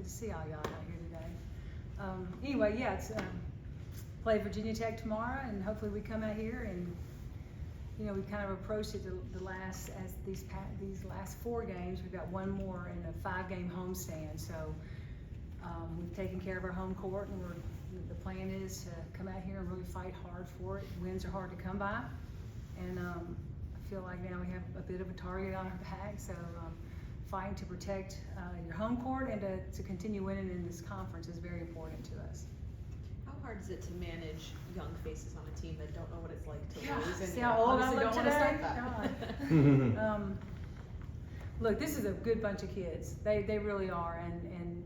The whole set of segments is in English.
Good to see all y'all out here today. Anyway, yeah, it's play Virginia Tech tomorrow, and hopefully we come out here and we kind of approached it these last 4 games. We've got one more in a 5-game homestand, so we've taken care of our home court, and the plan is to come out here and really fight hard for it. Wins are hard to come by, and I feel like now we have a bit of a target on our back, so fighting to protect your home court and to continue winning in this conference is very important to us. How hard is it to manage young faces on a team that don't know what it's like to lose? See how old I look today? God. Look, this is a good bunch of kids. They really are, and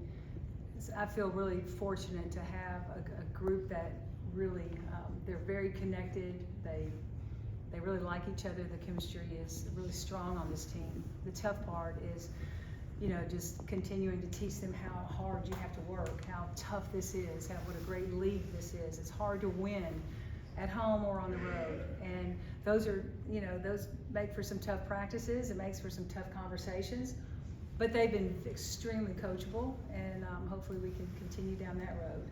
I feel really fortunate to have a group that really they're very connected. They really like each other. The chemistry is really strong on this team. The tough part is, just continuing to teach them how hard you have to work, how tough this is, what a great league this is. It's hard to win at home or on the road, and those make for some tough practices. It makes for some tough conversations, but they've been extremely coachable, and hopefully we can continue down that road,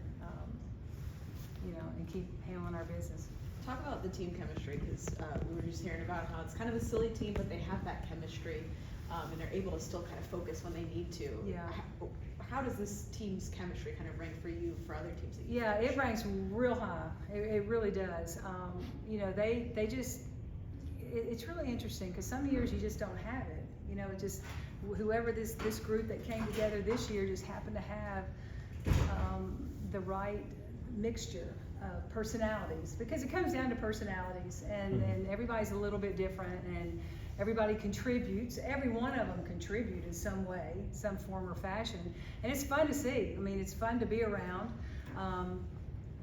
and keep handling our business. Talk about the team chemistry, because we were just hearing about how it's kind of a silly team, but they have that chemistry, and they're able to still kind of focus when they need to. Yeah. How does this team's chemistry kind of rank for you for other teams that you coach? It ranks real high. It really does. They just, it's really interesting because some years you just don't have it. It just, whoever this group that came together this year just happened to have the right mixture of personalities, because it comes down to personalities, and everybody's a little bit different, and everybody contributes. Every one of them contribute in some way, some form or fashion, and it's fun to see. I mean, it's fun to be around,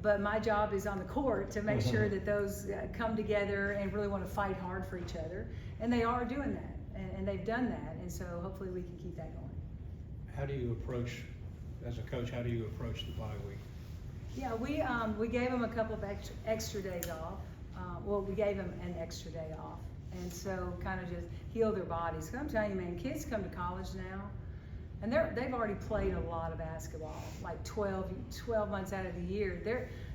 but my job is on the court to make sure that those come together and really want to fight hard for each other, and they are doing that, and they've done that, and so hopefully we can keep that going. How do you approach, as a coach, how do you approach the bye week? Yeah, we gave them a couple of extra days off. We gave them an extra day off, and so kind of just heal their bodies. Because I'm telling you, man, kids come to college now, and they've already played a lot of basketball, like 12 months out of the year.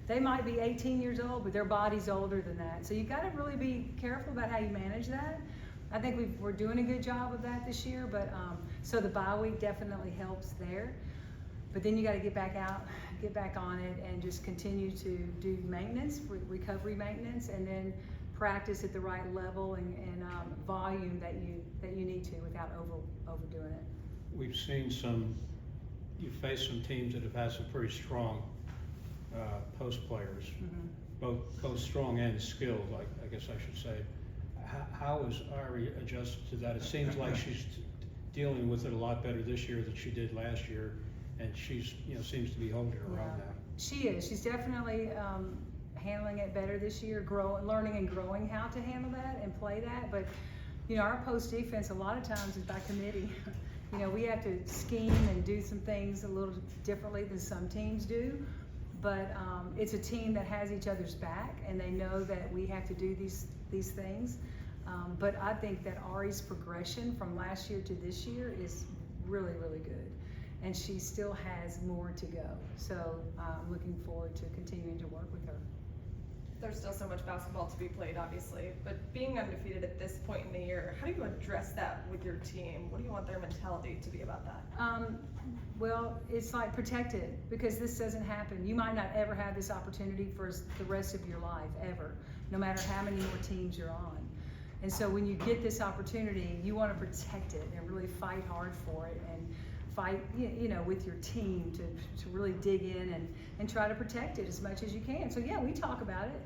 They might be 18 years old, but their body's older than that. So you got to really be careful about how you manage that. I think we're doing a good job of that this year, but so the bye week definitely helps there. But then you got to get back out, get back on it, and just continue to do maintenance, recovery maintenance, and then practice at the right level and volume that you need to without overdoing it. We've seen you've faced some teams that have had some pretty strong post players, both strong and skilled, I guess I should say. How is Ari adjusted to that? It seems like she's dealing with it a lot better this year than she did last year. And she's, seems to be holding her own now. She is. She's definitely handling it better this year, learning and growing how to handle that and play that. But, our post defense a lot of times is by committee. We have to scheme and do some things a little differently than some teams do. But it's a team that has each other's back, and they know that we have to do these things. But I think that Ari's progression from last year to this year is really, really good. And she still has more to go. So I'm looking forward to continuing to work with her. There's still so much basketball to be played, obviously, but being undefeated at this point in the year, how do you address that with your team? What do you want their mentality to be about that? Well, it's like protect it, because this doesn't happen. You might not ever have this opportunity for the rest of your life, ever, no matter how many more teams you're on. And so when you get this opportunity, you want to protect it and really fight hard for it, and fight, with your team to really dig in and try to protect it as much as you can. So yeah, we talk about it.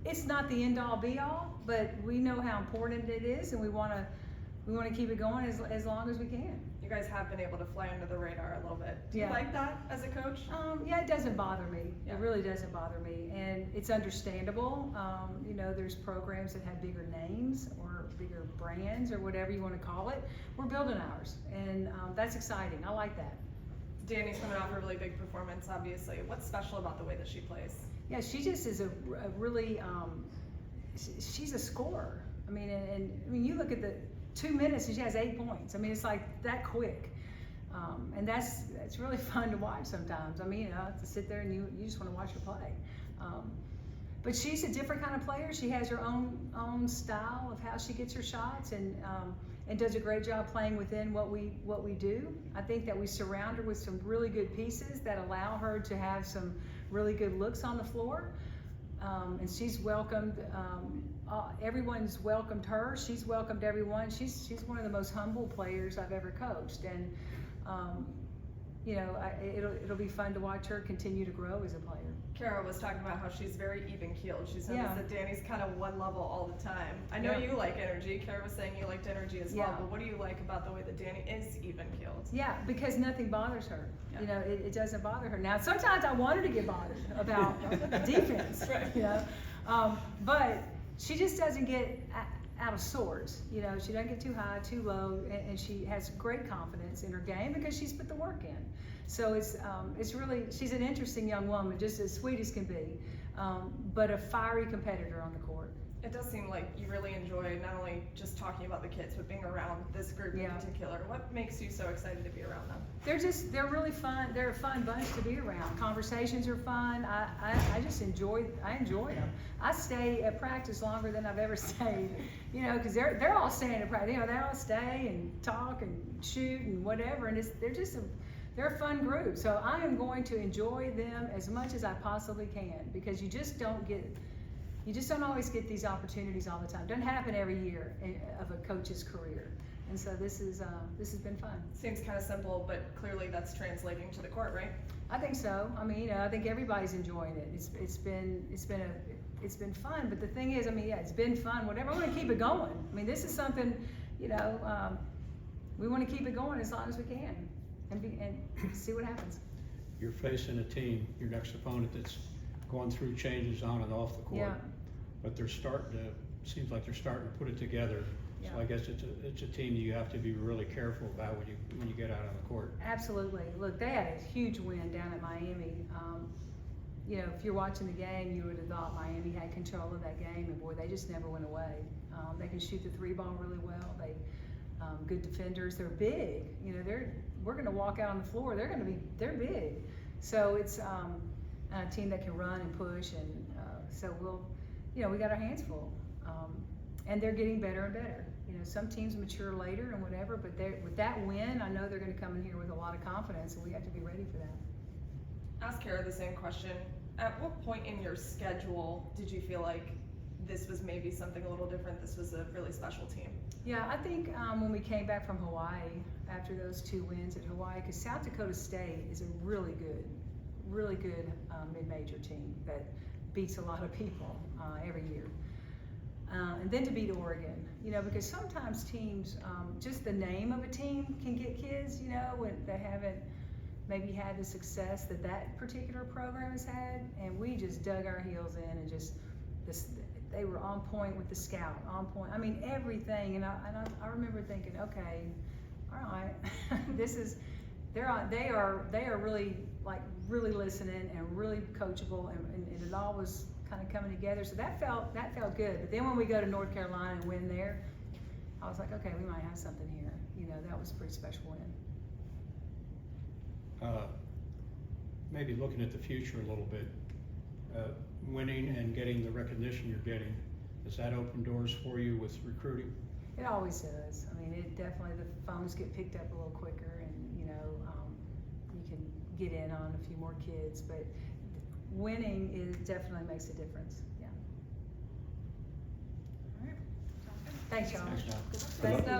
It's not the end all be all, but we know how important it is, and we want to keep it going as long as we can. You guys have been able to fly under the radar a little bit. Do you like that as a coach? Yeah, it doesn't bother me. Yeah. It really doesn't bother me, and it's understandable. There's programs that have bigger names or bigger brands or whatever you want to call it. We're building ours, and that's exciting. I like that. Danny's coming off a really big performance, obviously. What's special about the way that she plays? Yeah, she just is a really, she's a scorer. I mean, you look at the 2 minutes and she has 8 points. I mean, it's like that quick. And that's really fun to watch sometimes. I mean, you know, to sit there and you just want to watch her play. But she's a different kind of player. She has her own style of how she gets her shots, and does a great job playing within what we do. I think that we surround her with some really good pieces that allow her to have some really good looks on the floor. And she's welcomed. Everyone's welcomed her. She's welcomed everyone. She's one of the most humble players I've ever coached, and you know, it'll be fun to watch her continue to grow as a player. Kara was talking about how she's very even-keeled. She said Yeah. that Danny's kind of one level all the time. I know Yeah. you like energy. Kara was saying you liked energy as well, Yeah. but what do you like about the way that Danny is even-keeled? Yeah, because nothing bothers her. Yeah. You know, it doesn't bother her. Now, sometimes I want her to get bothered about defense, Right. you know, but she just doesn't get out of sorts. You know, she doesn't get too high, too low, and she has great confidence in her game because she's put the work in. So it's really, she's an interesting young woman, just as sweet as can be, but a fiery competitor on the court. It does seem like you really enjoy not only just talking about the kids, but being around this group Yeah. in particular. What makes you so excited to be around them? They're really fun. They're a fun bunch to be around. Conversations are fun. I just enjoy them. I stay at practice longer than I've ever stayed, you know, because they're all staying at practice. You know, they all stay and talk and shoot and whatever, and they're a fun group. So I am going to enjoy them as much as I possibly can, because you just don't always get these opportunities all the time. It doesn't happen every year of a coach's career. And so this has been fun. Seems kind of simple, but clearly that's translating to the court, right? I think so. I mean, you know, I think everybody's enjoying it. It's been fun. But the thing is, I mean, yeah, it's been fun. Whatever, I want to keep it going. I mean, this is something, you know, we want to keep it going as long as we can, and see what happens. You're facing a team, your next opponent, that's going through changes on and off the court. Yeah. But seems like they're starting to put it together. So Yeah. I guess it's a team that you have to be really careful about when you get out on the court. Absolutely. Look, they had a huge win down at Miami. You know, if you're watching the game, you would have thought Miami had control of that game, and boy, they just never went away. They can shoot the three ball really well. They good defenders. They're big. You know, we're going to walk out on the floor. They're big. So it's a team that can run and push, and so we got our hands full. And they're getting better and better. You know, some teams mature later and whatever, but with that win, I know they're going to come in here with a lot of confidence, and we have to be ready for that. Ask Kara the same question. At what point in your schedule did you feel like this was maybe something a little different, this was a really special team? Yeah, I think when we came back from Hawaii, after those 2 wins at Hawaii, because South Dakota State is a really good mid-major team that beats a lot of people every year. And then to beat Oregon, you know, because sometimes teams, just the name of a team can get kids, you know, when they haven't maybe had the success that particular program has had, and we just dug our heels in and they were on point with the scout, on point. I mean, everything, and I remember thinking, okay, all right, they are really listening and really coachable, and it all was kind of coming together. So that felt good. But then when we go to North Carolina and win there, I was like, okay, we might have something here. You know, that was a pretty special win. Maybe looking at the future a little bit, winning and getting the recognition you're getting, does that open doors for you with recruiting? It always does. I mean, it definitely, the phones get picked up a little quicker, and you know, you can get in on a few more kids. But winning definitely makes a difference. Yeah. All right. Thanks, y'all. Thanks, John. Thanks, Nell.